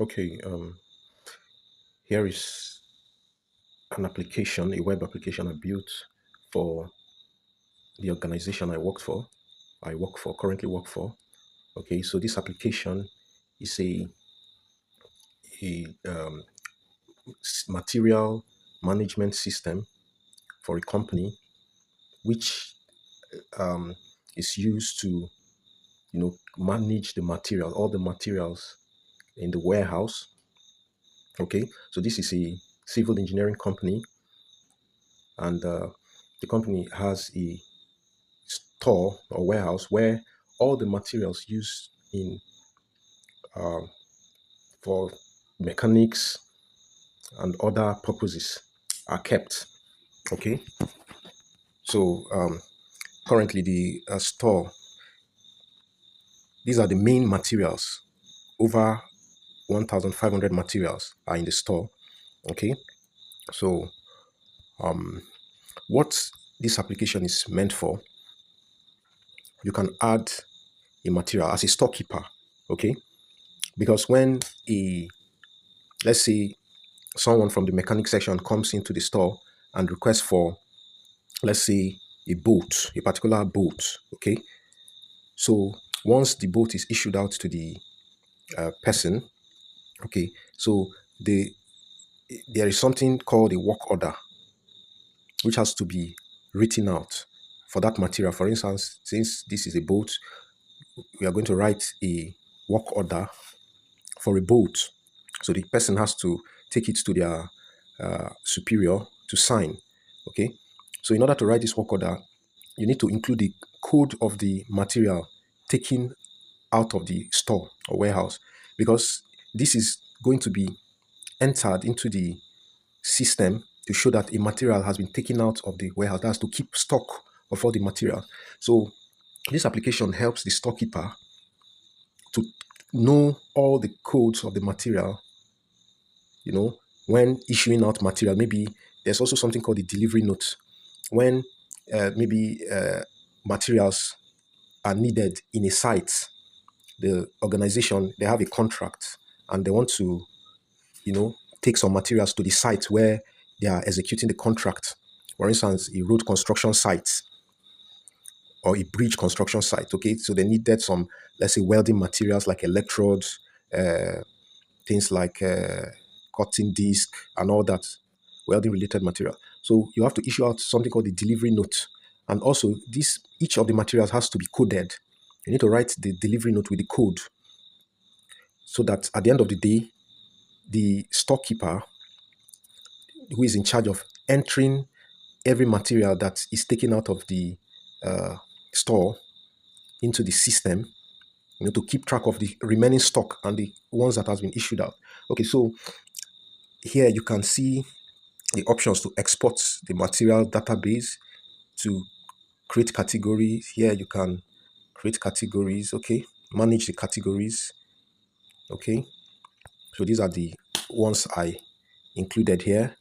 Okay, here is an application, a web application I built for the organization I work for, currently work for. Okay, so this application is a material management system for a company which is used to, manage the material, all the materials in the warehouse. Okay, so this is a civil engineering company, and the company has a store or warehouse where all the materials used in for mechanics and other purposes are kept. Okay, so currently the store, these are the main materials. Over 1,500 materials are in the store. Okay, so what this application is meant for, you can add a material as a storekeeper. Okay, because when a let's say someone from the mechanic section comes into the store and requests for, let's say, a bolt, a particular bolt. Okay, so once the bolt is issued out to the person, okay, so the there is something called a work order which has to be written out for that material. For instance, since this is a bolt, we are going to write a work order for a bolt. So the person has to take it to their superior to sign. Okay. So in order to write this work order, you need to include the code of the material taken out of the store or warehouse, because this is going to be entered into the system to show that a material has been taken out of the warehouse. That's to keep stock of all the material. So this application helps the storekeeper to know all the codes of the material, when issuing out material. Maybe there's also something called the delivery note. When maybe materials are needed in a site, the organization, they have a contract and they want to, take some materials to the site where they are executing the contract. For instance, a road construction site or a bridge construction site. Okay, so they needed some, let's say, welding materials like electrodes, things like cutting disc and all that welding related material. So you have to issue out something called the delivery note. And also this, each of the materials has to be coded. You need to write the delivery note with the code so that at the end of the day, the storekeeper who is in charge of entering every material that is taken out of the store into the system, to keep track of the remaining stock and the ones that has been issued out. Okay, so here you can see the options to export the material database, to create categories. Here you can create categories. Okay, manage the categories. Okay, so these are the ones I included here.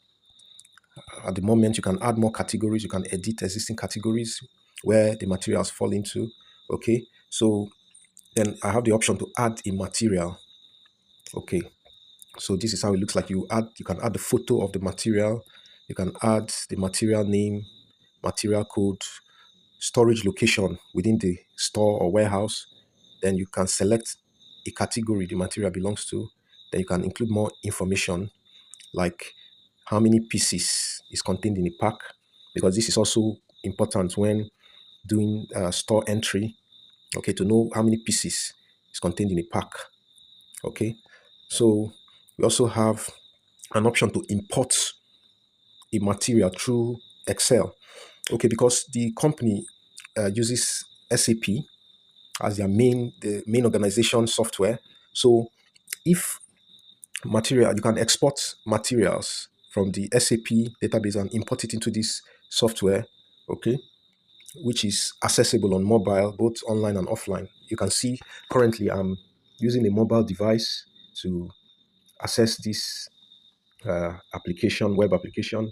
At the moment, you can add more categories. You can edit existing categories where the materials fall into. Okay, so then I have the option to add a material. Okay, so this is how it looks like. You can add the photo of the material. You can add the material name, material code, storage location within the store or warehouse. Then you can select a category the material belongs to. Then you can include more information like how many pieces is contained in a pack, because this is also important when doing store entry. Okay, to know how many pieces is contained in a pack. Okay, so we also have an option to import a material through Excel. Okay, because the company uses SAP as the main organization software. So if material, you can export materials from the SAP database and import it into this software. Okay, which is accessible on mobile, both online and offline. You can see currently I'm using a mobile device to access this web application.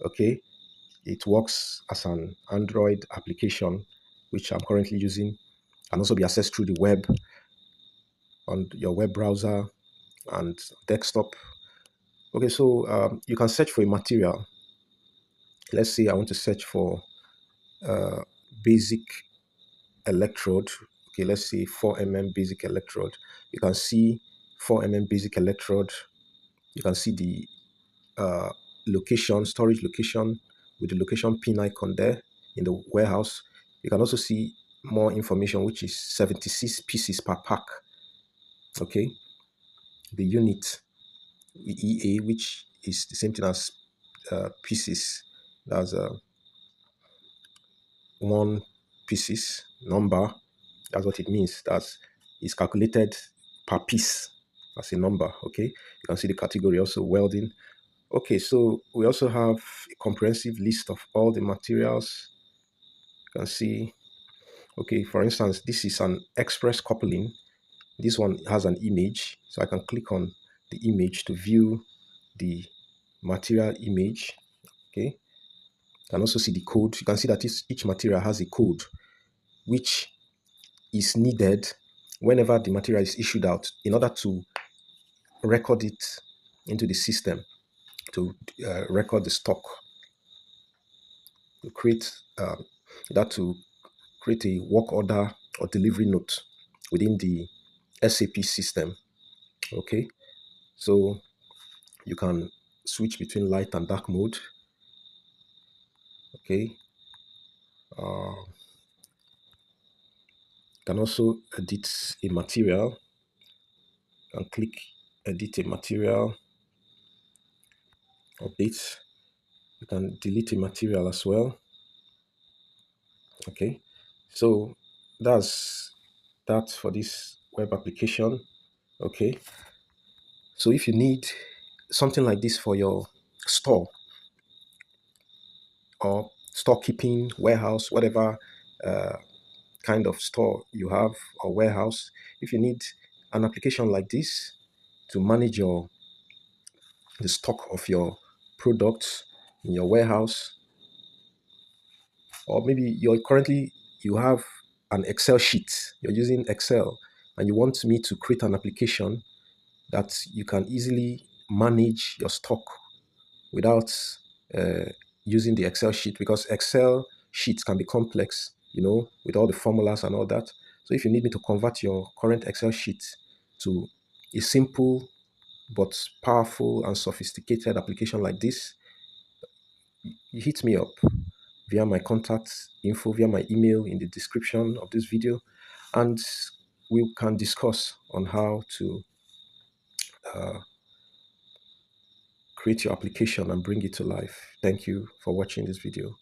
Okay, it works as an Android application, which I'm currently using, and also be accessed through the web on your web browser. and desktop. Okay, so you can search for a material. Let's say I want to search for uh, basic electrode. Okay, let's say 4 mm basic electrode. You can see 4 mm basic electrode. You can see the uh, location, storage location with the location pin icon there in the warehouse. You can also see more information, which is 76 pieces per pack. Okay, the unit, the EA, which is the same thing as pieces. That's one pieces number. That's what it means. That's is calculated per piece as a number. Okay, you can see the category also welding. Okay, so we also have a comprehensive list of all the materials. You can see, okay, for instance, this is an express coupling. This one has an image, so I can click on the image to view the material image. Okay, you can also see the code. You can see that each material has a code which is needed whenever the material is issued out in order to record it into the system, to record the stock, to create that to create a work order or delivery note within the SAP system. Okay, so you can switch between light and dark mode. Okay, you can also edit a material. You can click edit a material, update. You can delete a material as well. Okay, so that's that for this web application. Okay, so if you need something like this for your store or storekeeping, warehouse, whatever uh, kind of store you have or warehouse, if you need an application like this to manage the stock of your products in your warehouse, or maybe you have an Excel sheet, you're using Excel, and you want me to create an application that you can easily manage your stock without uh, using the Excel sheet, because Excel sheets can be complex, with all the formulas and all that. So if you need me to convert your current Excel sheet to a simple but powerful and sophisticated application like this, you hit me up via my contact info, via my email in the description of this video, and we can discuss on how to uh, create your application and bring it to life. Thank you for watching this video.